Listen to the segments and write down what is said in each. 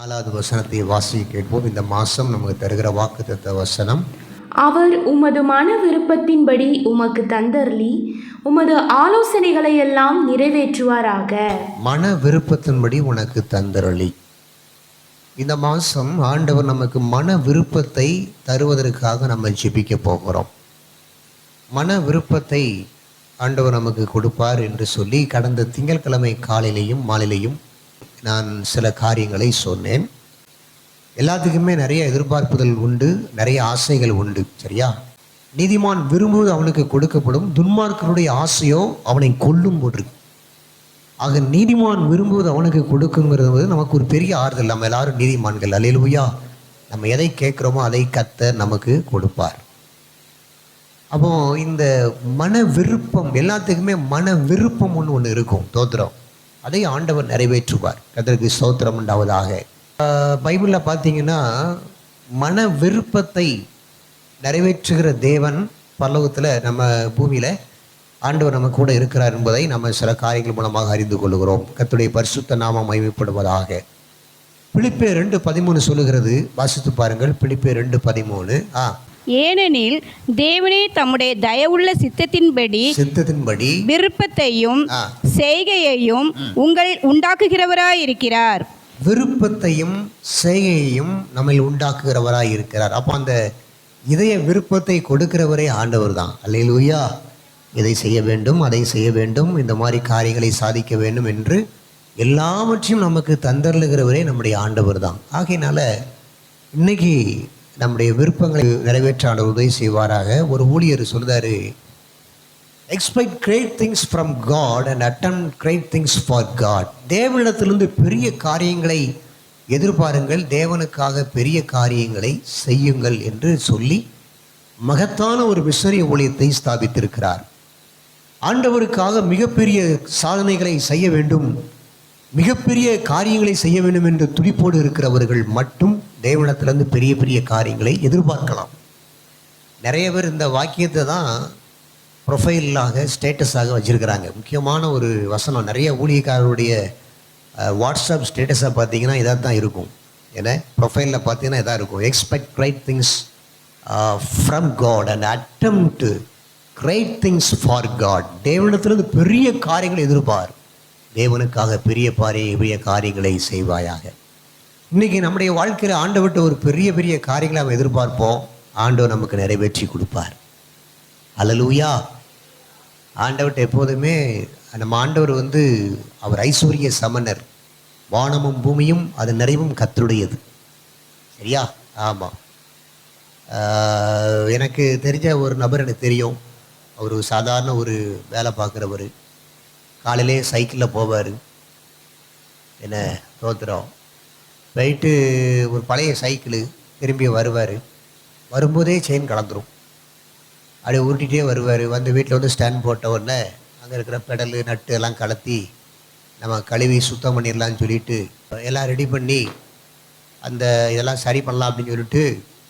4வது வசனத்தை வாசி கேட்போம். இந்த மாதம் நமக்கு தருகிற வாக்குத்தத்த வசனம், அவர் உமது மன விருப்பத்தின்படி உமக்கு தந்தர்லி உமது ஆலோசனைகளை எல்லாம் நிறைவேற்றுவாராக. மன விருப்பத்தின்படி உனக்கு தந்தரளி. இந்த மாதம் ஆண்டவர் நமக்கு மன விருப்பத்தை தருவதற்காக நம்ம ஜெபிக்க போகிறோம். மன விருப்பத்தை ஆண்டவர் நமக்கு கொடுப்பார் என்று சொல்லி கடந்த திங்கட்கிழமை காலையிலையும் மாலையிலையும் நான் சில காரியங்களை சொன்னேன். எல்லாத்துக்குமே நிறைய எதிர்பார்ப்புகள் உண்டு, நிறைய ஆசைகள் உண்டு, சரியா? நீதிமான் விரும்புவது அவனுக்கு கொடுக்கப்படும், துன்மார்க்கருடைய ஆசையோ அவனை கொல்லும் போன்று. ஆக நீதிமான் விரும்புவது அவனுக்கு கொடுக்குங்கிறது நமக்கு ஒரு பெரிய ஆறுதல். நம்ம எல்லாரும் நீதிமான்கள், அல்லேலூயா. நம்ம எதை கேட்குறோமோ அதை கர்த்தர் நமக்கு கொடுப்பார். அப்போ இந்த மன விருப்பம், எல்லாத்துக்குமே மன விருப்பம் ஒன்று இருக்கும், தோத்திரம். அதை ஆண்டவர் நிறைவேற்றுவார். கர்த்தருக்கு ஸ்தோத்திரம் உண்டாவதாக. பைபிளில் பார்த்தீங்கன்னா மன விருப்பத்தை நிறைவேற்றுகிற தேவன் பரலோகத்தில், நம்ம பூமியில் ஆண்டவர் நம்ம கூட இருக்கிறார் என்பதை நம்ம சில காரியங்கள் மூலமாக அறிந்து கொள்கிறோம். கர்த்தருடைய பரிசுத்த நாமம் மகிமைப்படுவதாக. பிலிப்பியர் 2:13 சொல்லுகிறது, வாசித்து பாருங்கள். பிலிப்பியர் 2:13. ஏனெனில் தேவனே தம்முடைய தயவுள்ள சித்தத்தின்படி விருப்பத்தையும் செய்கையையும் உங்கள் உண்டாக்குகிறவராயிருக்கிறார். விருப்பத்தையும் செய்கையையும் நம்மை உண்டாக்குகிறவராய் இருக்கிறார். அப்போ அந்த இதய விருப்பத்தை கொடுக்கிறவரே ஆண்டவர் தான். அல்லேலூயா. இதை செய்ய வேண்டும், அதை செய்ய வேண்டும், இந்த மாதிரி காரியங்களை சாதிக்க வேண்டும் என்று எல்லாவற்றையும் நமக்கு தந்தருளுகிறவரே நம்முடைய ஆண்டவர் தான். ஆகையினால இன்னைக்கு நம்முடைய விருப்பங்களை நிறைவேற்ற ஆண்டவர் உதவி செய்வாராக. ஒரு ஊழியர் சொல்றாரு, expect great things from God and attempt great things for God. தேவனிடத்திலிருந்து பெரிய காரியங்களை எதிர்பாருங்கள், தேவனுக்காக பெரிய காரியங்களை செய்யுங்கள் என்று சொல்லி மகத்தான ஒரு மிஷனரி ஊழியத்தை ஸ்தாபித்திருக்கிறார். ஆண்டவருக்காக மிகப்பெரிய சாதனைகளை செய்ய வேண்டும், மிகப்பெரிய காரியங்களை செய்ய வேண்டும் என்று துடிப்போடு இருக்கிறவர்கள் மட்டும் தேவனிடத்திலிருந்து பெரிய பெரிய காரியங்களை எதிர்பார்க்கலாம். நிறைய பேர் இந்த வாக்கியத்தை தான் ப்ரொஃபைலாக, ஸ்டேட்டஸாக வச்சுருக்கிறாங்க. முக்கியமான ஒரு வசனம். நிறைய ஊழியக்காரருடைய வாட்ஸ்அப் ஸ்டேட்டஸாக பார்த்தீங்கன்னா இதாக தான் இருக்கும். ஏன்னா ப்ரொஃபைலில் பார்த்தீங்கன்னா இதாக இருக்கும், expect great things from God and attempt great things for God. தேவனிடத்திலிருந்து பெரிய காரியங்களை எதிர்பார், தேவனுக்காக பெரிய பெரிய காரியங்களை செய்வாயாக. இன்றைக்கி நம்முடைய வாழ்க்கையில் ஆண்டவர்கிட்ட ஒரு பெரிய பெரிய காரியங்களை நம்ம எதிர்பார்ப்போம், ஆண்டவர் நமக்கு நிறைவேற்றி கொடுப்பார். அல்லேலூயா. ஆண்டவர்கிட்ட எப்போதுமே நம்ம ஆண்டவர் அவர் ஐஸ்வர்ய சமணர். வானமும் பூமியும் அது நிறைவும் கர்த்தருடையது, சரியா? ஆமாம். எனக்கு தெரிஞ்ச ஒரு நபர் எனக்கு தெரியும். அவர் சாதாரண ஒரு வேலை பார்க்குறவர். காலையிலே சைக்கிளில் போவார். என்ன தோத்துறோம் போயிட்டு ஒரு பழைய சைக்கிளு திரும்பி வருவார். வரும்போதே செயின் கலந்துரும். அப்படியே உருட்டிகிட்டே வருவார். வந்து வீட்டில் ஸ்டாண்ட் போட்ட உடனே அங்கே இருக்கிற பெடலு நட்டு எல்லாம் கலத்தி நம்ம கழுவி சுத்தம் பண்ணிடலான்னு சொல்லிட்டு எல்லாம் ரெடி பண்ணி அந்த இதெல்லாம் சரி பண்ணலாம் அப்படின்னு சொல்லிட்டு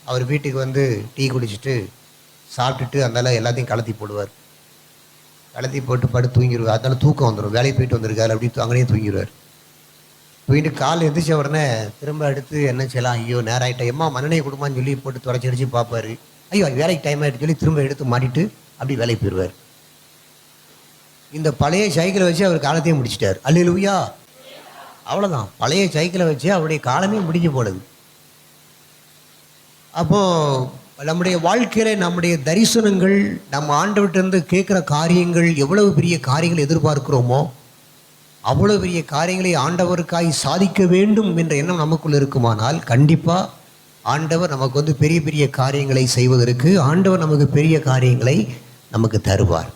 அவர் வீட்டுக்கு டீ குடிச்சிட்டு சாப்பிட்டுட்டு அதனால் எல்லாத்தையும் கலத்தி போடுவார். கலத்தி போட்டு படுத்து தூங்கிடுவார். அதனால தூக்கம் வந்துடும். வேலைக்கு போயிட்டு வந்திருக்காரு, அப்படி அங்கேயே தூங்கிடுவார். தூங்கிட்டு காலை எந்திரிச்ச உடனே திரும்ப அடுத்து என்ன செய்யலாம், ஐயோ நேரம் ஆகிட்டா, எம்மா மண்ணெண்ணெய் கொடுமான்னு சொல்லி போட்டு துடைச்சி பார்ப்பார். ஐயோ வேலைக்கு டைம் ஆகிட்டு சொல்லி திரும்ப எடுத்து மாட்டிட்டு அப்படி வேலைக்கு போயிடுவார். இந்த பழைய சைக்கிளை வச்சு அவர் காலத்தையும் முடிச்சிட்டார். அல்லேலூயா. அவ்வளோதான், பழைய சைக்கிளை வச்சு அவருடைய காலமே முடிஞ்சு போனது. அப்போது நம்முடைய வாழ்க்கையில் நம்முடைய தரிசனங்கள், நம்ம ஆண்டவர்கிட்டருந்து கேட்குற காரியங்கள், எவ்வளவு பெரிய காரியங்களை எதிர்பார்க்கிறோமோ அவ்வளோ பெரிய காரியங்களை ஆண்டவருக்காய் சாதிக்க வேண்டும் என்ற எண்ணம் நமக்குள்ள இருக்குமானால் கண்டிப்பாக ஆண்டவர் நமக்கு பெரிய பெரிய காரியங்களை செய்வதற்கு ஆண்டவர் நமக்கு பெரிய காரியங்களை நமக்கு தருவார்.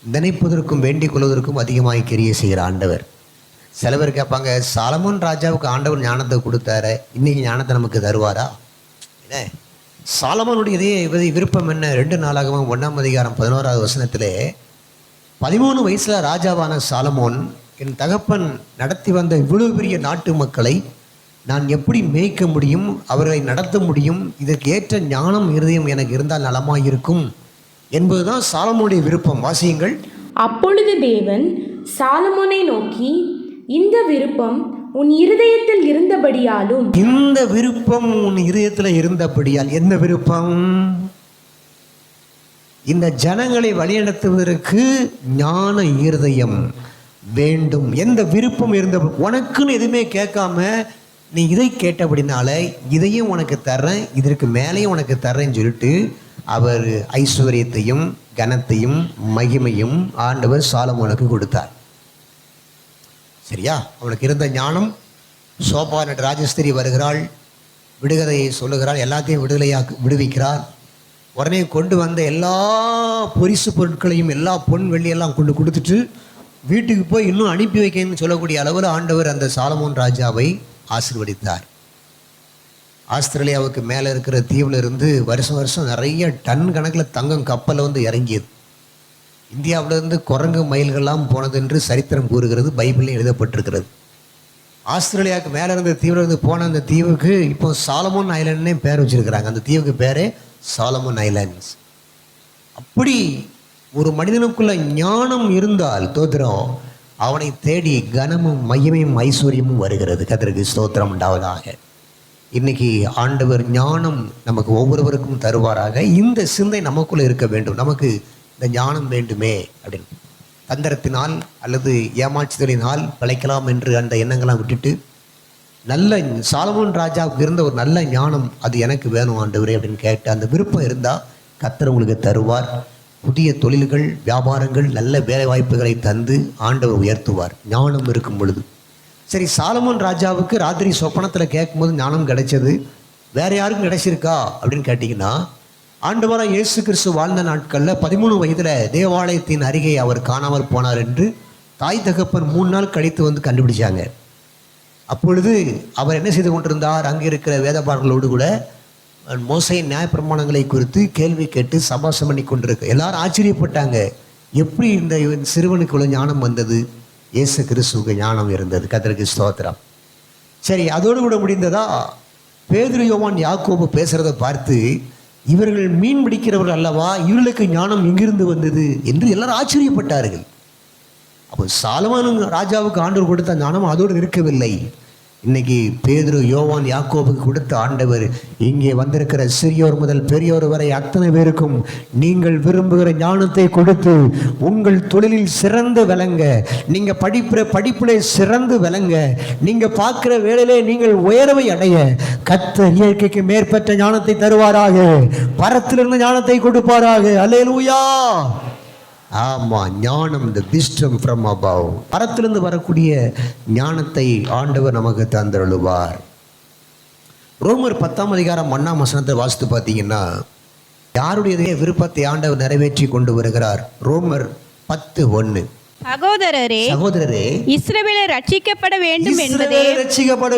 நினைப்பதற்கும் வேண்டிக் கொள்வதற்கும் அதிகமாக கிரியை செய்கிற ஆண்டவர். சில பேர் கேட்பாங்க, சாலமோன் ராஜாவுக்கு ஆண்டவர் ஞானத்தை கொடுத்தாரு, இன்னைக்கு ஞானத்தை நமக்கு தருவாரா? என்ன சாலமோனுடைய இதே விருப்பம் என்ன? 2 நாளாகமம் 1:11 வசனத்திலே 13 வயசில் ராஜாவான சாலமோன், என் தகப்பன் நடத்தி வந்த இவ்வளவு பெரிய நாட்டு மக்களை நான் எப்படி மேய்க்க முடியும், அவர்களை நடத்த முடியும், இதற்கு ஏற்ற ஞானம் இருதயம் எனக்கு இருந்தால் நலமாயிருக்கும் என்பதுதான் சாலமோனுடைய விருப்பம். வாசியுங்கள். அப்பொழுது தேவன் சாலமோனை நோக்கி, இந்த விருப்பம் உன் இருதயத்தில் இருந்தபடியாலும். இந்த விருப்பம் உன் இருதயத்தில் இருந்தபடியால். என்ன விருப்பம்? இந்த ஜனங்களை வழிநடத்துவதற்கு ஞான இருதயம் வேண்டும். எந்த விருப்பம் இருந்த, உனக்குன்னு எதுவுமே கேட்காம நீ இதை கேட்டபடினால இதையும் உனக்கு தர்றேன், இதற்கு மேலேயும் உனக்கு தர்றேன்னு சொல்லிட்டு அவர் ஐஸ்வர்யத்தையும் கனத்தையும் மகிமையும் ஆண்டவர் சாலமோனுக்கு கொடுத்தார். சரியா? அவனுக்கு இருந்த ஞானம். சோபா என்ற ராஜஸ்திரி வருகிறாள், விடுகதையை சொல்லுகிறாள், எல்லாத்தையும் விடுவிக்கிறார். உடனே கொண்டு வந்த எல்லா பரிசு பொருட்களையும் எல்லா பொன் வெள்ளியெல்லாம் கொண்டு கொடுத்துட்டு வீட்டுக்கு போய் இன்னும் அனுப்பி வைக்கணும்னு சொல்லக்கூடிய அளவில் ஆண்டவர் அந்த சாலமோன் ராஜாவை ஆசீர்வதித்தார். ஆஸ்திரேலியாவுக்கு மேலே இருக்கிற தீவில் இருந்து வருஷம் வருஷம் நிறைய டன் கணக்கில் தங்கம் கப்பலில் வந்து இறங்கியது. இந்தியாவிலிருந்து குரங்கு மயில்கள்லாம் போனது என்று சரித்திரம் கூறுகிறது, பைபிளில் எழுதப்பட்டிருக்கிறது. ஆஸ்திரேலியாவுக்கு மேலே இருந்த தீவில் இருந்து போன அந்த தீவுக்கு இப்போ சாலமோன் ஐலண்ட்னே பேர் வச்சிருக்கிறாங்க. அந்த தீவுக்கு பேரே சாலமோன் ஐலண்ட்ஸ். அப்படி ஒரு மனிதனுக்குள்ள ஞானம் இருந்தால் தோத்திரம், அவனை தேடி கனமும் மகிமையும் ஐஸ்வர்யமும் வருகிறது. கர்த்தருக்கு ஸ்தோத்திரம் உண்டாவதாக. இன்னைக்கு ஆண்டவர் ஞானம் நமக்கு ஒவ்வொருவருக்கும் தருவாராக. இந்த சிந்தை நமக்குள்ள இருக்க வேண்டும். நமக்கு இந்த ஞானம் வேண்டுமே அப்படின்னு தந்திரத்தினால் அல்லது ஏமாற்றுதலினால் பிழைக்கலாம் என்று அந்த எண்ணங்கள்லாம் விட்டுட்டு, நல்ல சாலமோன் ராஜாவுக்கு இருந்த ஒரு நல்ல ஞானம், அது எனக்கு வேணும் ஆண்டவரே அப்படின்னு கேட்டு அந்த விருப்பம் இருந்தால் கர்த்தர் உங்களுக்கு தருவார். புதிய தொழில்கள், வியாபாரங்கள், நல்ல வேலை வாய்ப்புகளை தந்து ஆண்டவர் உயர்த்துவார் ஞானம் இருக்கும் பொழுது. சரி, சாலமோன் ராஜாவுக்கு ராத்திரி சொப்பனத்தில் கேட்கும்போது ஞானம் கிடைச்சது. வேற யாருக்கும் கிடைச்சிருக்கா அப்படின்னு கேட்டிங்கன்னா, ஆண்டவராக இயேசு கிறிஸ்து வாழ்ந்த நாட்களில் 13 வயதில் தேவாலயத்தின் அருகே அவர் காணாமல் போனார் என்று தாய் தகப்பன் 3 நாள் கழித்து வந்து கண்டுபிடிச்சாங்க. அப்பொழுது அவர் என்ன செய்து கொண்டிருந்தார்? அங்கே இருக்கிற வேதபாரர்களோடு கூட மோசையின் நியாயப்பிரமாணங்களை குறித்து கேள்வி கேட்டு சபாஷம் பண்ணி கொண்டிருக்கு. எல்லாரும் ஆச்சரியப்பட்டாங்க, எப்படி இந்த சிறுவனுக்குள்ள ஞானம் வந்தது? இயேசு கிறிஸ்துவுக்கு ஞானம் இருந்தது. கர்த்தருக்கு ஸ்தோத்திரம். சரி, அதோடு கூட முடிந்ததா? பேதுரு, யோவான், யாக்கோபு பேசுறதை பார்த்து, இவர்கள் மீன் பிடிக்கிறவர்கள் அல்லவா, இவர்களுக்கு ஞானம் எங்கிருந்து வந்தது என்று எல்லாரும் ஆச்சரியப்பட்டார்கள். அப்போ சாலமோன் ராஜாவுக்கு ஆண்டவர் கொடுத்த ஞானம் அதோடு இருக்கவில்லை. இன்னைக்கு பேதுரு, யோவான், யாக்கோபுக்கு கொடுத்த ஆண்டவர் இங்கே வந்திருக்கிற சிறியோர் முதல் பெரியோர் வரை அத்தனை பேருக்கும் நீங்கள் விரும்புகிற ஞானத்தை கொடுத்து உங்கள் தொழிலில் சிறந்து விளங்க, நீங்க படிக்கிற படிப்பிலே சிறந்து விளங்க, நீங்க பார்க்கிற வேளையிலே நீங்கள் உயர்வை அடைய கர்த்தர் இயற்கைக்கு மேற்பட்ட ஞானத்தை தருவாராக, பரத்திலிருந்து ஞானத்தை கொடுப்பாராக. அல்லேலூயா. ஆமாம், ஞானம், the wisdom from above, பரத்திலிருந்து வரக்கூடிய ஞானத்தை ஆண்டவர் நமக்கு தந்தருளுவார். ரோமர் 10ஆம் அதிகாரம் 1ஆம் வசனத்தை வாசித்து பார்த்தீங்கன்னா, யாருடைய விருப்பத்தை ஆண்டவர் நிறைவேற்றி கொண்டு வருகிறார்? ரோமர் 10:1. சகோதரரே, இஸ்ரவேலர் ரட்சிக்கப்பட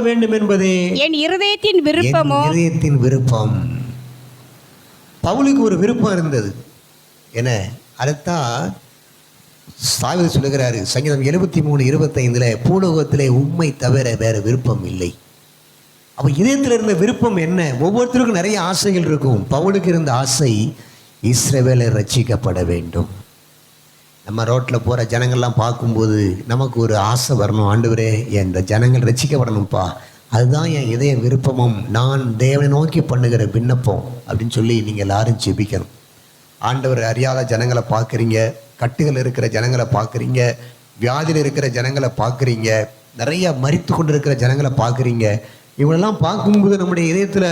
வேண்டும் என்பதே என் இருதயத்தின் விருப்பம். பவுலுக்கு ஒரு விருப்பம் இருந்தது. என்ன? அதைத்தான் தாவீது சொல்லுகிறாரு, சங்கீதம் 73:25, பூலோகத்திலே உம்மை தவிர வேற விருப்பம் இல்லை. அப்போ இதயத்தில் இருந்த விருப்பம் என்ன? ஒவ்வொருத்தருக்கும் நிறைய ஆசைகள் இருக்கும். பவுலுக்கு இருந்த ஆசை, இஸ்ரவேலர் ரட்சிக்கப்பட வேண்டும். நம்ம ரோட்டில் போகிற ஜனங்கள்லாம் பார்க்கும்போது நமக்கு ஒரு ஆசை வரணும், ஆண்டவரே இந்த ஜனங்கள் ரட்சிக்கப்படணும்ப்பா, அதுதான் என் இதய விருப்பமும், நான் தேவனை நோக்கி பண்ணுகிற விண்ணப்பம் அப்படின்னு சொல்லி நீங்கள் எல்லாரும் ஜெபிக்கணும். ஆண்டவர் அறியாத ஜனங்களை பார்க்குறீங்க, கட்டுகள் இருக்கிற ஜனங்களை பார்க்குறீங்க, வியாதியில் இருக்கிற ஜனங்களை பார்க்குறீங்க, நிறைய மரித்து கொண்டு இருக்கிற ஜனங்களை பார்க்குறீங்க. இவங்களெல்லாம் பார்க்கும்போது நம்முடைய இதயத்தில்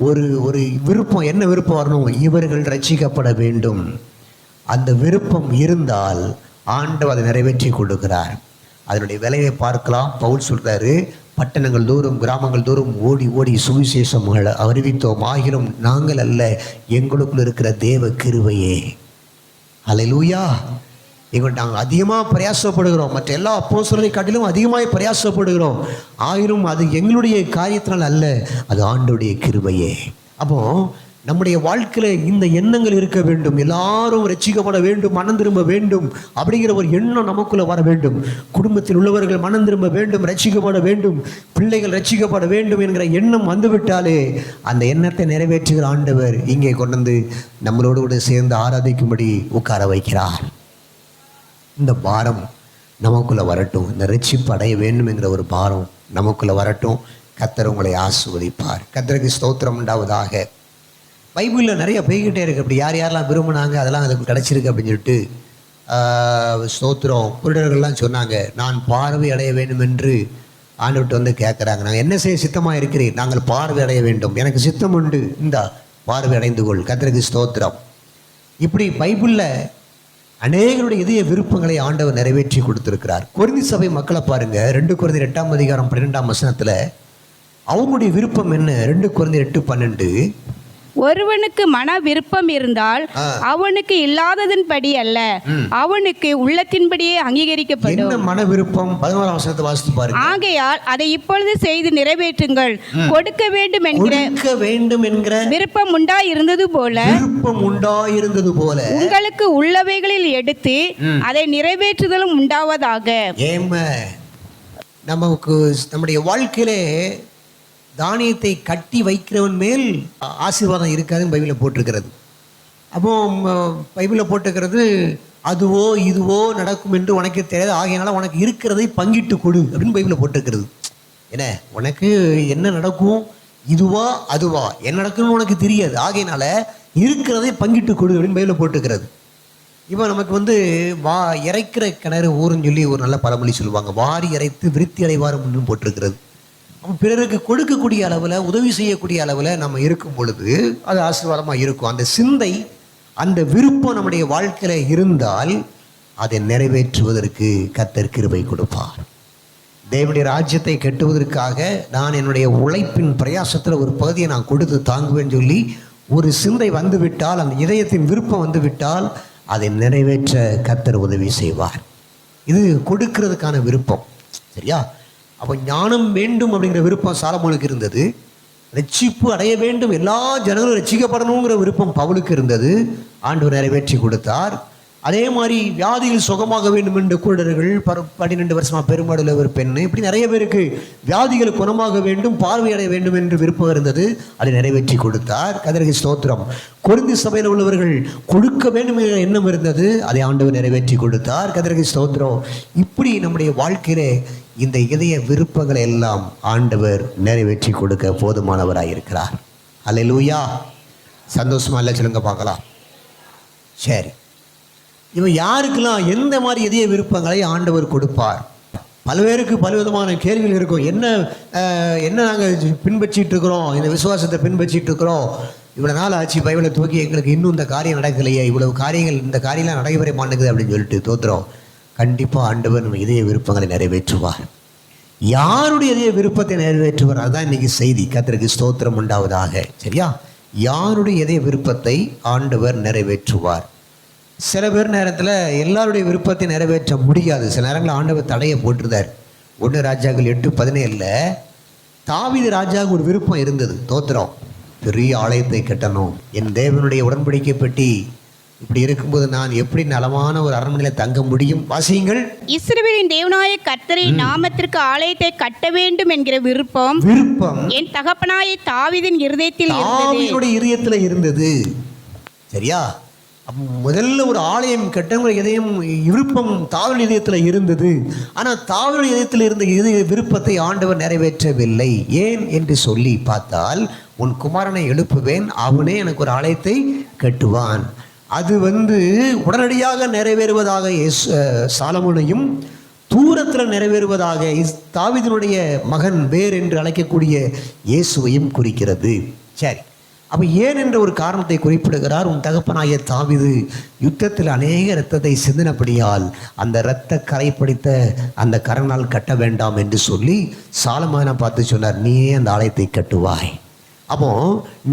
ஒரு விருப்பம், என்ன விருப்பம் வரணும்? இவர்கள் ரட்சிக்கப்பட வேண்டும். அந்த விருப்பம் இருந்தால் ஆண்டவர் அதை நிறைவேற்றி கொடுக்கிறார். அதனுடைய விலையை பார்க்கலாம். பவுல் சொல்கிறாரு, பட்டணங்கள் தோறும் கிராமங்கள் தோறும் ஓடி ஓடி சுவிசேஷம் அறிவித்தோம், ஆகிலும் நாங்கள் அல்ல, எங்களுக்குள்ள இருக்கிற தேவ கிருபையே. அல்லேலூயா. நாங்கள் அதிகமாக பிரயாசப்படுகிறோம், மற்ற எல்லா அப்போஸ்தலரை காட்டிலும் அதிகமாக பிரயாசப்படுகிறோம், ஆயினும் அது எங்களுடைய காரியத்தினால் அல்ல, அது ஆண்டவருடைய கிருபையே. அப்போ நம்முடைய வாழ்க்கையில் இந்த எண்ணங்கள் இருக்க வேண்டும். எல்லாரும் ரட்சிக்கப்பட வேண்டும், மனம் திரும்ப வேண்டும் அப்படிங்கிற ஒரு எண்ணம் நமக்குள்ள வர வேண்டும். குடும்பத்தில் உள்ளவர்கள் மனம் திரும்ப வேண்டும், ரட்சிக்கப்பட வேண்டும், பிள்ளைகள் ரட்சிக்கப்பட வேண்டும் என்கிற எண்ணம் வந்துவிட்டாலே அந்த எண்ணத்தை நிறைவேற்றுகிற ஆண்டவர் இங்கே கொண்டு வந்து நம்மளோடு கூட சேர்ந்து ஆராதிக்கும்படி உட்கார வைக்கிறார். இந்த பாரம் நமக்குள்ளே வரட்டும். இந்த ரட்சிப்பு அடைய வேண்டும் என்கிற ஒரு பாரம் நமக்குள்ளே வரட்டும். கர்த்தர் உங்களை ஆசீர்வதிப்பார். கர்த்தருக்கு ஸ்தோத்திரம் உண்டாவதாக. பைபிளில் நிறைய போய்கிட்டே இருக்குது. அப்படி யார் யாரெல்லாம் விரும்பினாங்க அதெல்லாம் அதுக்கு கிடச்சிருக்கு அப்படின்னு சொல்லிட்டு ஸ்தோத்திரம் குருடர்கள்லாம் சொன்னாங்க, நான் பார்வை அடைய வேண்டும் என்று ஆண்டவர்கிட்ட வந்து கேட்குறாங்க. நாங்கள் என்ன செய்ய சித்தமாக இருக்கிறேன்? நாங்கள் பார்வை அடைய வேண்டும், எனக்கு சித்தம் உண்டு, இந்த பார்வை அடைந்து கொள். கர்த்தருக்கு ஸ்தோத்திரம். இப்படி பைபிளில் அநேகருடைய இதய விருப்பங்களை ஆண்டவர் நிறைவேற்றி கொடுத்திருக்கிறார். கொரிந்தி சபை மக்களை பாருங்க, 2 கொரிந்தியர் 8:12 அவங்களுடைய விருப்பம் என்ன? 2 கொரிந்தியர் 8:12 ஒருவனுக்கு மன விருப்பம் இருந்தால் அவனுக்கு இல்லாததன்படி அல்ல, அவனுக்கு உள்ளத்தின்படியே அங்கீகரிக்கப்படும். என்ன மன விருப்பம்? 11 வாசித்து பாருங்க. ஆகையால் அதை இப்பொழுது செய்து நிறைவேற்றுங்கள், கொடுக்க வேண்டும் என்கிற விருப்பம் உண்டாயிருந்தது போல உங்களுக்கு உள்ளவைகளில் எடுத்து அதை நிறைவேற்றுதலும் உண்டாவதாக. நமக்கு நம்முடைய வாழ்க்கையிலே தானியத்தை கட்டி வைக்கிறவன் மேல் ஆசீர்வாதம் இருக்காதுன்னு பைபிளில் போட்டிருக்கிறது. அப்போ பைபிளில் போட்டிருக்கிறது, அதுவோ இதுவோ நடக்கும் என்று உனக்கு தெரியாது, ஆகையினால உனக்கு இருக்கிறதை பங்கிட்டு கொடு அப்படின்னு பைபிளில் போட்டிருக்கிறது. என்ன உனக்கு என்ன நடக்கும், இதுவா அதுவா என்ன நடக்கும்னு உனக்கு தெரியாது, ஆகையினால இருக்கிறதை பங்கிட்டு கொடு அப்படின்னு பைபிளில் போட்டிருக்கிறது. இப்போ நமக்கு இறைக்கிற கிணறு ஊருன்னு சொல்லி ஒரு நல்ல பழமொழி சொல்லுவாங்க. வாரி இறைத்து விருத்தி அடைவாரும் போட்டிருக்கிறது. பிறருக்கு கொடுக்கக்கூடிய அளவில், உதவி செய்யக்கூடிய அளவில் நம்ம இருக்கும் பொழுது அது ஆசீர்வாதமாக இருக்கும். அந்த சிந்தை, அந்த விருப்பம் நம்முடைய வாழ்க்கையில் இருந்தால் அதை நிறைவேற்றுவதற்கு கர்த்தர் கிருபை கொடுப்பார். தேவனுடைய ராஜ்யத்தை கட்டுவதற்காக நான் என்னுடைய உழைப்பின் பிரயாசத்தில் ஒரு பகுதியை நான் கொடுத்து தாங்குவேன்னு சொல்லி ஒரு சிந்தை வந்துவிட்டால், அந்த இதயத்தின் விருப்பம் வந்துவிட்டால் அதை நிறைவேற்ற கர்த்தர் உதவி செய்வார். இது கொடுக்கிறதுக்கான விருப்பம். சரியா? அப்போ ஞானம் வேண்டும் அப்படிங்கிற விருப்பம் சாலமோனுக்கு இருந்தது. ரட்சிப்பு அடைய வேண்டும், எல்லா ஜனங்களும் ரட்சிக்கப்படணுங்கிற விருப்பம் பவுலுக்கு இருந்தது. ஆண்டவர் நிறைவேற்றி கொடுத்தார். அதே மாதிரி வியாதியில் சுகமாக வேண்டும் என்று குருடர்கள், 12 வருஷமாக பெருமாடுள்ள ஒரு பெண்ணு, இப்படி நிறைய பேருக்கு வியாதிகள் குணமாக வேண்டும், பார்வையடைய வேண்டும் என்று விருப்பம் இருந்தது. அதை நிறைவேற்றி கொடுத்தார். கர்த்தருக்கு ஸ்தோத்திரம். கொரிந்தி சபையில் உள்ளவர்கள் கொடுக்க வேண்டும் என்ற எண்ணம் இருந்தது, அதை ஆண்டவர் நிறைவேற்றி கொடுத்தார். கர்த்தருக்கு ஸ்தோத்திரம். இப்படி நம்முடைய வாழ்க்கையிலே இந்த இதய விருப்பங்களை எல்லாம் ஆண்டவர் நிறைவேற்றி கொடுக்க போதுமானவராக இருக்கிறார். அல்லேலூயா. சந்தோஷமா இல்லை சொல்லுங்க பார்க்கலாம். சரி, இவன் யாருக்கெல்லாம் எந்த மாதிரி இதய விருப்பங்களை ஆண்டவர் கொடுப்பார்? பல பேருக்கு பலவிதமான கேள்விகள் இருக்கும். என்ன நாங்கள் பின்பற்றிட்டு இருக்கிறோம், இந்த விசுவாசத்தை பின்பற்றிட்டு இருக்கிறோம், இவ்வளோ நாள் ஆச்சு பைபிளை தூக்கி, எங்களுக்கு இன்னும் இந்த காரியம் நடக்கலையே, இவ்வளவு காரியங்கள், இந்த காரியம்லாம் நடைபெற மாட்டேங்குது அப்படின்னு சொல்லிட்டு தோத்துறோம். கண்டிப்பாக ஆண்டவர் நம்ம இதய விருப்பங்களை நிறைவேற்றுவார். யாருடைய இதய விருப்பத்தை நிறைவேற்றுவார்? அதுதான் இன்னைக்கு செய்தி. கர்த்தருக்கு ஸ்தோத்திரம் உண்டாவதாக. சரியா? யாருடைய இதய விருப்பத்தை ஆண்டவர் நிறைவேற்றுவார்? சில பேர் நேரத்தில் எல்லாருடைய விருப்பத்தை நிறைவேற்ற முடியாது. சில நேரங்களில் ஆண்டவர் தடையை போட்டிருந்தார். 1 ராஜாக்கள் 8:17 தாவீது ராஜாவுக்கு ஒரு விருப்பம் இருந்தது. தோத்திரம், பெரிய ஆலயத்தை கட்டணும், என் தேவனுடைய உடன்படிக்கை பெட்டி இப்படி இருக்கும்போது நான் எப்படி நலமான ஒரு அரண்மனையில தங்க முடியும்? வாசியுங்கள். இஸ்ரவேலின் தேவனாய கர்த்தரின் நாமத்திற்கு ஆலயத்தை கட்ட வேண்டும் என்கிற விருப்பம் என் தகப்பனாய தாவீதின் இருதயத்தில் இருந்தது. சரியா? முதல்ல ஒரு ஆலயம் கட்டங்கிற இதயம் விருப்பம் தாவீது இதயத்தில் இருந்தது. ஆனால் தாவீது இதயத்தில் இருந்த இதய விருப்பத்தை ஆண்டவர் நிறைவேற்றவில்லை. ஏன் என்று சொல்லி பார்த்தால், உன் குமாரனை எழுப்புவேன், அவனே எனக்கு ஒரு ஆலயத்தை கட்டுவான். அது உடனடியாக நிறைவேறுவதாக சாலமோனையும், தூரத்தில் நிறைவேறுவதாக தாவீதினுடைய மகன் வேர் என்று அழைக்கக்கூடிய இயேசுவையும் குறிக்கிறது. சரி, அப்போ ஏன் என்ற ஒரு காரணத்தை குறிப்பிடுகிறார். உன் தகப்பனாய தாவீது யுத்தத்தில் அநேக இரத்தத்தை சிந்தினபடியால் அந்த இரத்த கரை பிடித்த அந்த கரனால் கட்ட வேண்டாம் என்று சொல்லி சாலமோனை பார்த்து சொன்னார், நீயே அந்த ஆலயத்தை கட்டுவாய். அப்போ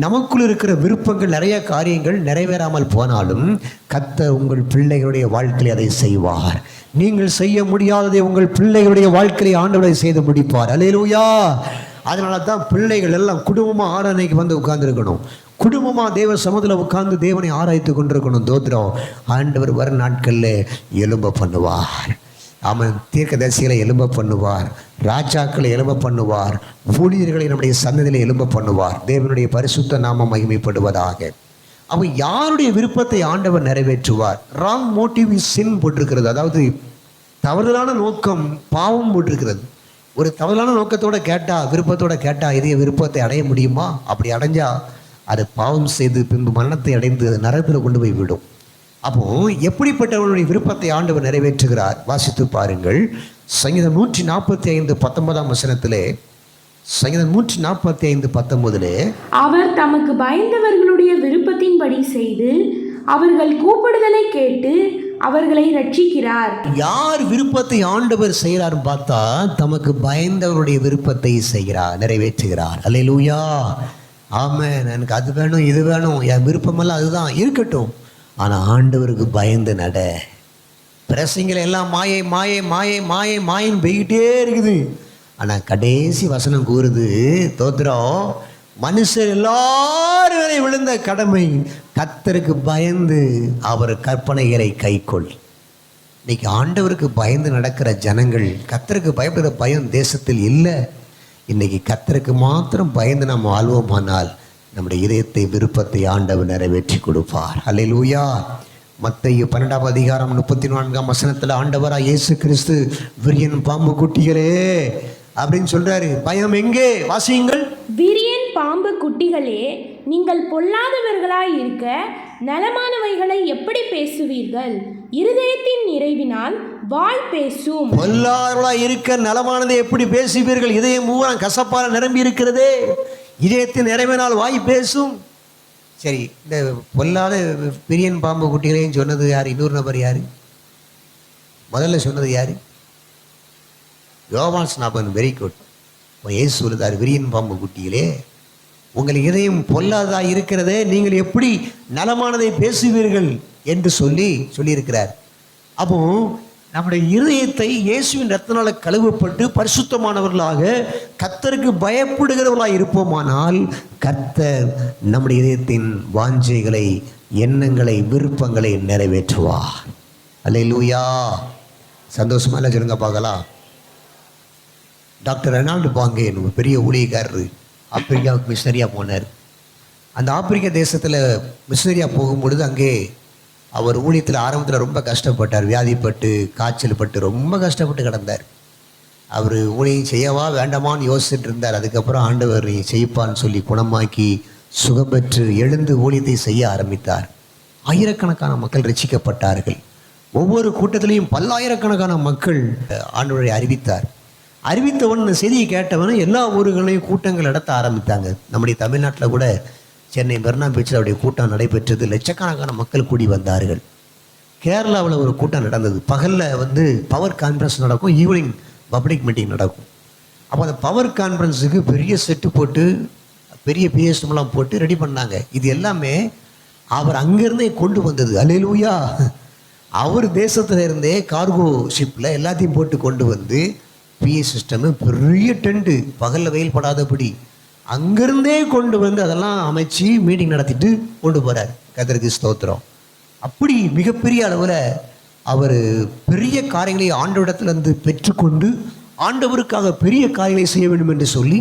நமக்குள் இருக்கிற விருப்பங்கள், நிறைய காரியங்கள் நிறைவேறாமல் போனாலும் கர்த்தர் உங்கள் பிள்ளைகளுடைய வாழ்க்கையில் அதை செய்வார். நீங்கள் செய்ய முடியாததை உங்கள் பிள்ளைகளுடைய வாழ்க்கையை ஆண்டவர் செய்து முடிப்பார். அல்லேலூயா. அதனால தான் பிள்ளைகள் எல்லாம் குடும்பமாக ஆராதனைக்கு உட்கார்ந்துருக்கணும். குடும்பமாக தேவ சமூகத்தில் உட்கார்ந்து தேவனை ஆராய்த்து கொண்டிருக்கணும். தோத்திரம். ஆண்டவர் வர நாட்களில் எழும்ப பண்ணுவார். அவன் தீர்க்கதரிசிகளை எழும்ப பண்ணுவார், ராஜாக்களை எழும்ப பண்ணுவார், ஊழியர்களை நம்முடைய சந்ததியில் எழும்ப பண்ணுவார். தேவனுடைய பரிசுத்த நாமம் மகிமைப்படுவதாக. அவன் யாருடைய விருப்பத்தை ஆண்டவர் நிறைவேற்றுவார்? ராங் மோட்டிவ் இஸ் சின் போட்டிருக்கிறது. அதாவது தவறுதலான நோக்கம் பாவம் போட்டிருக்கிறது. ஒரு தவறுதலான நோக்கத்தோட கேட்டா, விருப்பத்தோட கேட்டா இதய விருப்பத்தை அடைய முடியுமா? அப்படி அடைஞ்சா அது பாவம் செய்து பின்பு மரணத்தை அடைந்து அது நரகத்தில் கொண்டு போய் விடும். அப்போ எப்படிப்பட்டவர்களுடைய விருப்பத்தை ஆண்டவர் நிறைவேற்றுகிறார்? வாசித்து பாருங்கள். சங்கீதம் 145:19 சங்கீதம் 145:19 அவர் தமக்கு பயந்தவர்களுடைய விருப்பத்தின்படி செய்து அவர்கள் கூப்பிடுதலை கேட்டு அவர்களை ரட்சிக்கிறார். யார் விருப்பத்தை ஆண்டவர் செய்கிறார் பார்த்தா, தமக்கு பயந்தவருடைய விருப்பத்தை செய்கிறார், நிறைவேற்றுகிறார். அல்லேலூயா, ஆமென். எனக்கு அது வேணும், இது வேணும், என் விருப்பமெல்லாம் அதுதான் இருக்கட்டும், ஆனால் ஆண்டவருக்கு பயந்து நட. பிரசங்களை எல்லாம் மாயை மாயை மாயை மாயை மாயின்னு போய்கிட்டே இருக்குது. ஆனால் கடைசி வசனம் கூறுது, தோத்திரம், மனுஷர் எல்லாரும் மேலே விழுந்த கடமை கர்த்தருக்கு பயந்து அவர் கற்பனைகளை கைக்கொள். இன்னைக்கு ஆண்டவருக்கு பயந்து நடக்கிற ஜனங்கள், கர்த்தருக்கு பயப்படுற பயம் தேசத்தில் இல்லை. இன்னைக்கு கர்த்தருக்கு மாத்திரம் பயந்து நாம் வாழ்வோமானால் நம்முடைய இதயத்தை விருப்பத்தை ஆண்டவர் நிறைவேற்றி கொடுப்பார். அல்லேலூயா. மத்தேயு 12:34 ஆண்டவராக இயேசு கிறிஸ்து, விரியன் பாம்பு குட்டிகளே அப்படின்னு சொல்றாரு. பயம் எங்கே? வாசியுங்கள். விரியன் பாம்பு குட்டிகளே, நீங்கள் பொல்லாதவர்களாய் இருக்க நலமானவைகளை எப்படி பேசுவீர்கள்? இருதயத்தின் நிறைவினால் வாய் பேசும். பொல்லாதவர்களாய் இருக்க நலமானதை எப்படி பேசுவீர்கள்? இதயம் பூரா கசப்பால் நிரம்பி இருக்கிறதே. இதயத்தின் நிறைவினால் வாய் பேசும். சரி, இந்த பொல்லாத விரியன் பாம்பு குட்டிகளையும் சொன்னது யார்? இன்னொரு நபர் யாரு? முதல்ல சொன்னது யாரு? யோவான் ஸ்நாபகன். Very good. இயேசு சொல்லுதார், விரியன் பாம்பு குட்டிகளே, உங்கள் இதயம் பொல்லாததா இருக்கிறதே, நீங்கள் எப்படி நலமானதை பேசுவீர்கள் என்று சொல்லியிருக்கிறார். அப்போ நம்முடைய இருதயத்தை இயேசுவின் ரத்தனால கழுவப்பட்டு பரிசுத்தமானவர்களாக கர்த்தருக்கு பயப்படுகிறவர்களாக இருப்போமானால் கர்த்தர் நம்முடைய இதயத்தின் வாஞ்சைகளை, எண்ணங்களை, விருப்பங்களை நிறைவேற்றுவார். அல்லேலூயா. சந்தோஷமா இல்லை சொல்லுங்க பார்க்கலாம். டாக்டர் ரெனால்டு பாங்கேன் ஒரு பெரிய ஊழியக்காரர், ஆப்பிரிக்காவுக்கு மிஷனரியாக போனார். அந்த ஆப்பிரிக்க தேசத்தில் மிஷனரியாக போகும்பொழுது அங்கே அவர் ஊழியத்தில் ஆரம்பத்தில் ரொம்ப கஷ்டப்பட்டார். வியாதிப்பட்டு, காய்ச்சல் பட்டு ரொம்ப கஷ்டப்பட்டு கிடந்தார். அவர் ஊழியம் செய்யவா வேண்டாமான்னு யோசிச்சுட்டு இருந்தார். அதுக்கப்புறம் ஆண்டவர் செய்ப்பான்னு சொல்லி குணமாக்கி சுகம் பெற்று எழுந்து ஊழியத்தை செய்ய ஆரம்பித்தார். ஆயிரக்கணக்கான மக்கள் ரட்சிக்கப்பட்டார்கள். ஒவ்வொரு கூட்டத்திலையும் பல்லாயிரக்கணக்கான மக்கள் ஆண்டவரை அறிவித்தார். அறிவித்தவன் இந்த செய்தியை கேட்டவன் எல்லா ஊர்களையும் கூட்டங்கள் நடத்த ஆரம்பித்தாங்க. நம்முடைய தமிழ்நாட்டில் கூட சென்னை மெரினா பீச்சில் அவருடைய கூட்டம் நடைபெற்றது. லட்சக்கணக்கான மக்கள் கூடி வந்தார்கள். கேரளாவில் ஒரு கூட்டம் நடந்தது. பகலில் பவர் கான்ஃபரன்ஸ் நடக்கும், ஈவினிங் பப்ளிக் மீட்டிங் நடக்கும். அப்போ அந்த பவர் கான்ஃபரன்ஸுக்கு பெரிய செட்டு போட்டு பெரிய பிஎஸ்எம்லாம் போட்டு ரெடி பண்ணாங்க. இது எல்லாமே அவர் அங்கேருந்தே கொண்டு வந்தது. அல்லேலூயா. அவர் தேசத்தில் இருந்தே கார்கோ ஷிப்பில் எல்லாத்தையும் போட்டு கொண்டு வந்து பிஏ சிஸ்டமு, பெரிய டென்ட்டு, பகலில் வெயில் படாதபடி அங்கேருந்தே கொண்டு வந்து அதெல்லாம் அமைச்சு மீட்டிங் நடத்திட்டு கொண்டு போகிறார். கர்த்தருக்கு ஸ்தோத்திரம். அப்படி மிகப்பெரிய அளவில் அவர் பெரிய காரியங்களை ஆண்டவரிடத்திலிருந்து பெற்றுக்கொண்டு ஆண்டவருக்காக பெரிய காரியங்களை செய்ய வேண்டும் என்று சொல்லி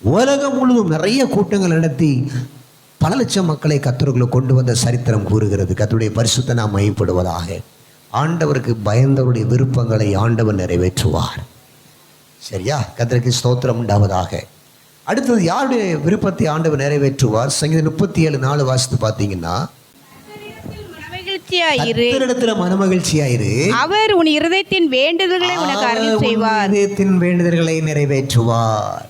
உலகம் முழுவதும் நிறைய கூட்டங்கள் நடத்தி பல லட்சம் மக்களை கர்த்தருக்குள்ள கொண்டு வந்த சரித்திரம் கூறுகிறது. கர்த்தருடைய பரிசுத்த நாம் மையப்படுவதாக. ஆண்டவருக்கு பயந்தவருடைய விருப்பங்களை ஆண்டவர் நிறைவேற்றுவார். சரியா? கர்த்தருக்கு ஸ்தோத்திரம் உண்டாவதாக. அடுத்தது யாருடைய விருப்பத்தை ஆண்டவர் நிறைவேற்றுவார்? சங்கீதம் 37:4 வாசித்து பார்த்தீங்கன்னா, கர்த்தரிடத்துல மனமகிழ்ச்சியாயிரு, அவர் உன் இருதயத்தின் வேண்டுதல்களை உனக்கு அருள் செய்வார். இதயத்தின் வேண்டுதல்களை நிறைவேற்றுவார்.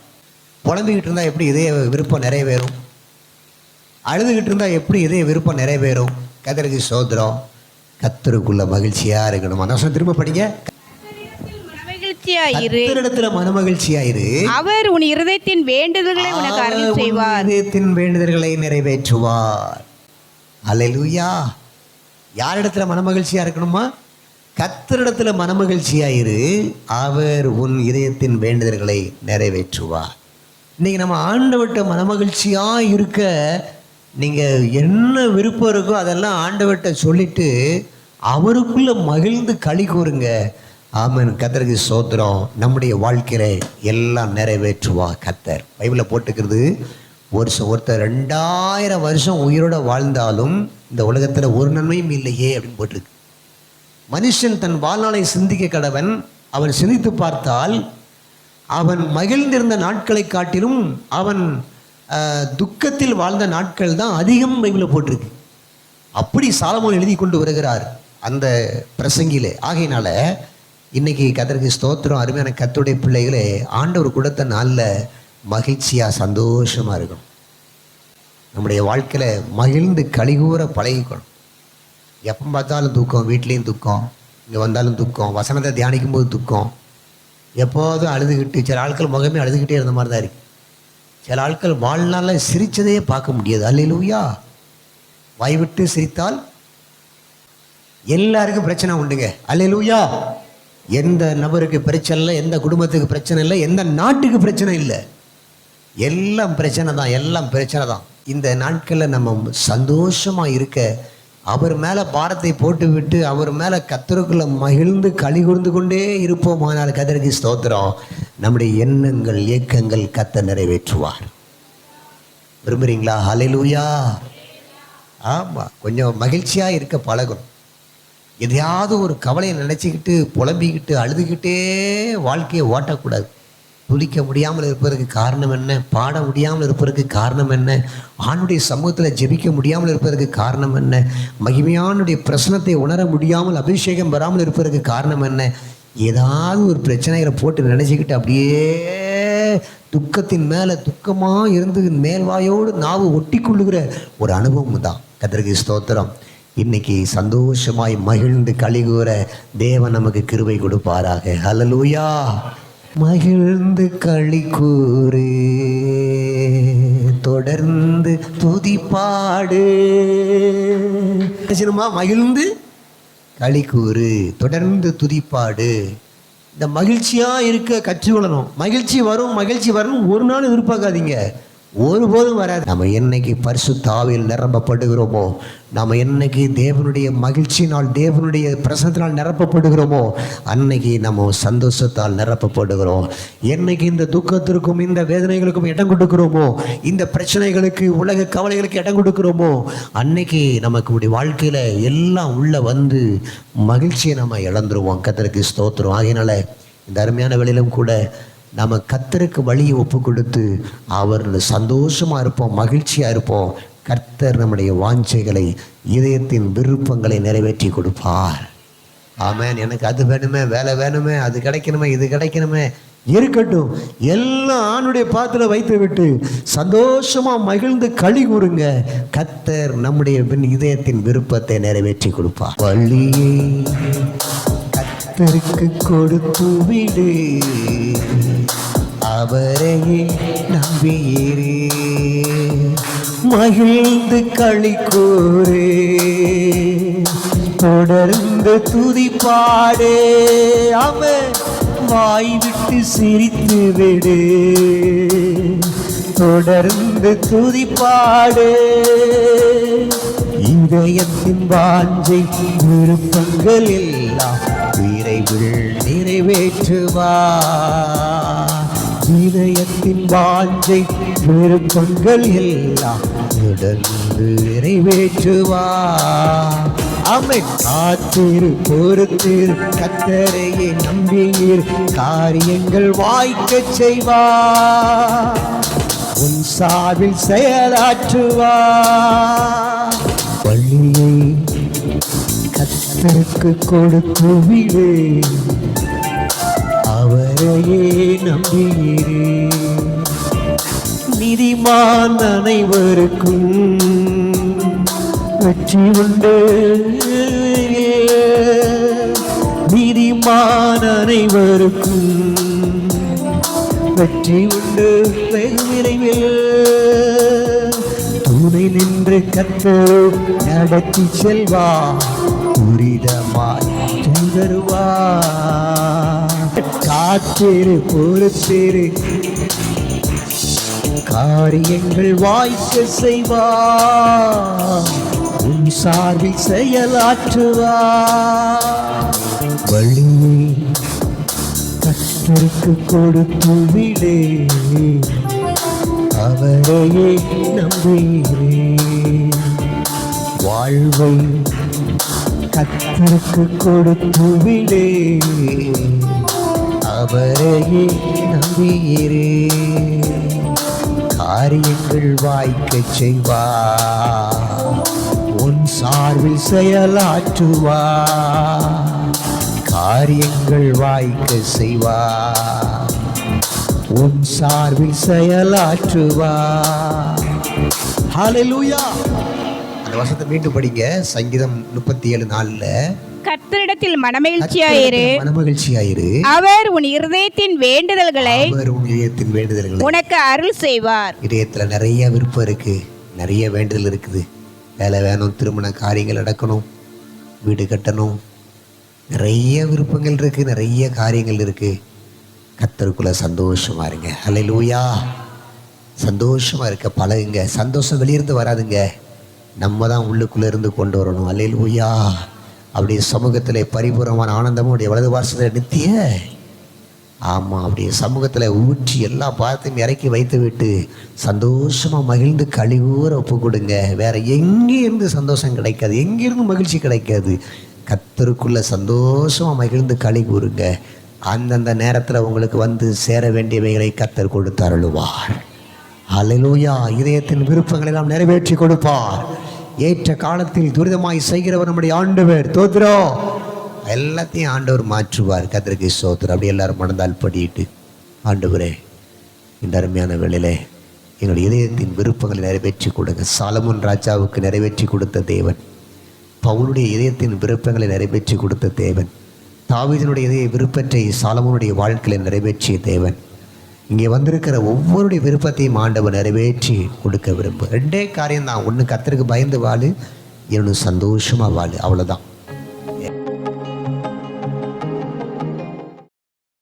புலம்பிக்கிட்டு இருந்தா எப்படி இதய விருப்பம் நிறைவேறும்? அழுதுகிட்டு இருந்தா எப்படி இதய விருப்பம் நிறைவேறும்? கர்த்தருக்கு ஸ்தோத்திரம். கர்த்தருக்குள்ள மகிழ்ச்சியா இருக்கணும். அந்த திரும்ப படிங்க. கர்த்தரிடத்துல மனமகிழ்ச்சியாயிரு, அவர் உன் இருதயத்தின் வேண்டுதல்களை உனக்கு அருள் செய்வார். இதயத்தின் வேண்டுதல்களை நிறைவேற்றுவார். அல்லேலூயா. யாரிடத்துல மனமகிழ்ச்சியா இருக்கணுமா? கர்த்தரிடத்துல மனமகிழ்ச்சியாயிரு, அவர் உன் இதயத்தின் வேண்டுதல்களை நிறைவேற்றுவார். இன்னைக்கு நம்ம ஆண்டவர்கிட்ட மனமகிழ்ச்சியா இருக்க நீங்க என்ன விருப்பம் இருக்கோ அதெல்லாம் ஆண்டவர்கிட்ட சொல்லிட்டு அவருக்குள்ள மகிழ்ந்து களி கூறுங்க. ஆமென். கர்த்தருக்கு ஸ்தோத்திரம். நம்முடைய வாழ்க்கையில எல்லாம் நிறைவேற்றுவா கர்த்தர். பைபிளில் போட்டுக்கிறது, ஒருத்தர் 2000 வருஷம் உயிரோட வாழ்ந்தாலும் இந்த உலகத்தில் ஒரு நன்மையும் இல்லையே அப்படின்னு போட்டிருக்கு. மனுஷன் தன் வாழ்நாளை சிந்திக்க கடவன். அவன் சிந்தித்து பார்த்தால் அவன் மகிழ்ந்திருந்த நாட்களை காட்டிலும் அவன் துக்கத்தில் வாழ்ந்த நாட்கள் தான் அதிகம் பைபிளில் போட்டிருக்கு. அப்படி சாலமோன் எழுதி கொண்டு வருகிறார் அந்த பிரசங்கிலே. ஆகையினால இன்னைக்கு கர்த்தருக்கு ஸ்தோத்திரம். அருமையான கர்த்தருடைய பிள்ளைகளே, ஆண்டவர் கொடுத்த நாளில் மகிழ்ச்சியாக சந்தோஷமாக இருக்கணும். நம்முடைய வாழ்க்கையில் மகிழ்ந்து கலிகூற பழகிக்கணும். எப்போ பார்த்தாலும் துக்கம், வீட்லேயும் துக்கம், இங்கே வந்தாலும் துக்கம், வசனத்தை தியானிக்கும் போது துக்கம், எப்போதும் அழுதுகிட்டு. சில ஆட்கள் முகமே அழுதுகிட்டே இருந்த மாதிரி தான் இருக்கு. சில ஆட்கள் வாழ்நாளில் சிரித்ததையே பார்க்க முடியாது. அல்லேலூயா. வாய் விட்டு சிரித்தால் எல்லாருக்கும் பிரச்சனை உண்டுங்க. அல்லேலூயா. எந்த நபருக்கு பிரச்சனை இல்லை, எந்த குடும்பத்துக்கு பிரச்சனை இல்லை, எந்த நாட்டுக்கு பிரச்சனை இல்லை, எல்லாம் பிரச்சனை தான், எல்லாம் பிரச்சனை தான். இந்த நாட்களில் நம்ம சந்தோஷமாக இருக்க அவர் மேலே பாரத்தை போட்டு விட்டு அவர் மேலே கர்த்தருக்குள்ள மகிழ்ந்து களி கூர்ந்து கொண்டே இருப்போம். ஆனால் கர்த்தருக்கு ஸ்தோத்திரம். நம்முடைய எண்ணங்கள் ஏக்கங்கள் கர்த்தர் நிறைவேற்றுவார். விரும்புகிறீங்களா? ஹல்லேலூயா. ஆமாம், கொஞ்சம் மகிழ்ச்சியாக இருக்க பழகணும். எதையாவது ஒரு கவலையை நினச்சிக்கிட்டு புலம்பிக்கிட்டு அழுதுகிட்டே வாழ்க்கையை ஓட்டக்கூடாது. துதிக்க முடியாமல் இருப்பதற்கு காரணம் என்ன? பாட முடியாமல் இருப்பதற்கு காரணம் என்ன? ஆணுடைய சமூகத்தில் ஜெபிக்க முடியாமல் இருப்பதற்கு காரணம் என்ன? மகிமையானுடைய பிரசனத்தை உணர முடியாமல் அபிஷேகம் வராமல் இருப்பதற்கு காரணம் என்ன? ஏதாவது ஒரு பிரச்சனைகளை போட்டு நினச்சிக்கிட்டு அப்படியே துக்கத்தின் மேலே துக்கமாக இருந்து மேல்வாயோடு நாவு ஒட்டி கொள்ளுகிற ஒரு அனுபவம் தான். கர்த்தருக்கு ஸ்தோத்திரம். இன்னைக்கு சந்தோஷமாய் மகிழ்ந்து கலிகூற தேவன் நமக்கு கிருபை கொடுப்பாராக. ஹல்லேலூயா. மகிழ்ந்து களி கூறு, தொடர்ந்து துதிப்பாடு. மகிழ்ந்து களி கூறு, தொடர்ந்து துதிப்பாடு. இந்த மகிழ்ச்சியா இருக்க கற்றுக்கொள்ளணும். மகிழ்ச்சி வரும், மகிழ்ச்சி வரணும் ஒரு நாள் எதிர்பார்க்காதீங்க, ஒருபோதும் வராது. நம்ம என்னைக்கு பரிசுத்த ஆவியில் நிரப்பப்படுகிறோமோ, நம்ம என்னைக்கு தேவனுடைய மகிழ்ச்சியினால் தேவனுடைய பிரசனத்தினால் நிரப்பப்படுகிறோமோ, அன்னைக்கு நம்ம சந்தோஷத்தால் நிரப்பப்படுகிறோம். என்னைக்கு இந்த துக்கத்திற்கும் இந்த வேதனைகளுக்கும் இடம் கொடுக்கிறோமோ, இந்த பிரச்சனைகளுக்கு உலக கவலைகளுக்கு இடம் கொடுக்கிறோமோ, அன்னைக்கு நமக்கு வாழ்க்கையில் எல்லாம் உள்ள வந்து மகிழ்ச்சியை நம்ம இழந்துருவோம். கர்த்தருக்கு ஸ்தோத்திரம். ஆகையினால இந்த அருமையான வேளையிலும் கூட நம்ம கர்த்தருக்கு வழியை ஒப்பு கொடுத்து அவர் சந்தோஷமாக இருப்போம், மகிழ்ச்சியாக இருப்போம். கர்த்தர் நம்முடைய வாஞ்சைகளை, இதயத்தின் விருப்பங்களை நிறைவேற்றி கொடுப்பார். ஆமென். எனக்கு அது வேணுமே, வேலை வேணுமே, அது கிடைக்கணுமே, இது கிடைக்கணுமே, இருக்கட்டும், எல்லாம் ஆணுடைய பாத்திர வைத்து விட்டு சந்தோஷமாக மகிழ்ந்து களி கூறுங்க. கர்த்தர் நம்முடைய இதயத்தின் விருப்பத்தை நிறைவேற்றி கொடுப்பார். வழியை கர்த்தருக்கு கொடுத்து விடு, அவரையே நம்பியிரு, மகிழ்ந்து களி கூறு, தொடர்ந்து துதிப்பாடு. அவன் வாய் விட்டு சிரித்து விடு, தொடர்ந்து துதிப்பாடு. இதயத்தின் வாஞ்சை விருப்பங்கள் எல்லாம் விரைவில் நிறைவேற்றுவார். இதயத்தின் வாஞ்சை விருப்பங்கள் எல்லாம் தொடர்ந்து நிறைவேற்றுவார். ஆமென். காத்திரு, பொறுத்திரு, கர்த்தரையே நம்பியிரு, காரியங்கள் வாய்க்கச் செய்வார், உன் சார்பில் செயலாற்றுவார். வழியை கர்த்தருக்கு கொடுத்து விடு, அவரையே நம்பியிரு. நீதிமான் அனைவருக்கும் வெற்றி உண்டு, நீதிமான் அனைவருக்கும் வெற்றி உண்டு. வெகு விரைவில் துணை நின்று கர்த்தர் நடத்தி செல்வா, துரிதமாய் தருவார். காத்திரு, பொறுத்திரு, காரியங்கள் வாய்க்க செய்வார், உன் சார்பில் செயலாற்றுவார். வழியை கர்த்தருக்கு கொடுத்து விடு, அவரையே நம்பியிரு. வாழ்வை கர்த்தருக்கு கொடுத்து விடு, அவரையே நம்பியிரு. காரியங்கள் வாய்க்கச் செய்வார், உன் சார்பில் செயலாற்றுவார். காரியங்கள் வாய்க்க செய்வார், உன் சார்பில் செயலாற்றுவார். ஹல்லேலூயா. அந்த வசனத்தை மீண்டும் படிங்க. சங்கீதம் 37:4. கர்த்தரிடத்தில் மனமகிழ்ச்சியாயிரு, மனமகிழ்ச்சியாயிரு. அவர் உன் இருதயத்தின் வேண்டுதல்களை உனக்கு அருள் செய்வார். இதயத்துல நிறைய விருப்பம் இருக்கு, நிறைய வேண்டுதல் இருக்குது. வேலை வேணும், திருமண காரியங்கள் நடக்கணும், வீடு கட்டணும், நிறைய விருப்பங்கள் இருக்கு, நிறைய காரியங்கள் இருக்கு. கர்த்தருக்குள்ள சந்தோஷமா இருங்க. ஹல்லேலூயா. சந்தோஷமா இருக்க பழகுங்க. சந்தோஷம் வெளியிருந்து வராதுங்க, நம்ம தான் உள்ளுக்குள்ள இருந்து கொண்டு வரணும். ஹல்லேலூயா. அப்படியே சமூகத்தில் பரிபூர்ணமான ஆனந்தமும் அப்படியே வலது வாசத்தில் நித்திய, ஆமாம், அப்படியே சமூகத்தில் ஊற்றி எல்லா பாரத்தையும் இறக்கி வைத்து விட்டு சந்தோஷமாக மகிழ்ந்து கழிவூற ஒப்பு கொடுங்க. வேற எங்கேருந்து சந்தோஷம் கிடைக்காது, எங்கேருந்து மகிழ்ச்சி கிடைக்காது. கர்த்தருக்குள்ள சந்தோஷமாக மகிழ்ந்து களி கூறுங்க. அந்தந்த நேரத்தில் உங்களுக்கு வந்து சேர வேண்டியவைகளை கர்த்தர் கொடுத்து அருளுவார். ஹல்லேலூயா. இதயத்தின் விருப்பங்களை எல்லாம் நிறைவேற்றி கொடுப்பார். ஏற்ற காலத்தில் துரிதமாய் செய்கிறவர் நம்முடைய ஆண்டவர். தோத்திரம். எல்லாத்தையும் ஆண்டவர் மாற்றுவார். கர்த்தருக்கு ஸ்தோத்திரம். அப்படி எல்லாரும் மனதால் படிட்டு, ஆண்டவரே இந்த அருமையான வேளையிலே எங்களுடைய இதயத்தின் விருப்பங்களை நிறைவேற்றி கொடுங்க. சாலமோன் ராஜாவுக்கு நிறைவேற்றி கொடுத்த தேவன், பவுலுடைய இதயத்தின் விருப்பங்களை நிறைவேற்றி கொடுத்த தேவன், தாவீதினுடைய இதய விருப்பத்தை சாலமோனுடைய வாழ்க்கையில் நிறைவேற்றிய தேவன், இங்கே வந்திருக்கிற ஒவ்வொருடைய விருப்பத்தையும் ஆண்டவர் நிறைவேற்றி கொடுக்க விரும்பும். ரெண்டே காரியம்தான். ஒன்று, கர்த்தருக்கு பயந்து வாழு, இன்னொன்று சந்தோஷமாக வாழு. அவ்வளோதான்.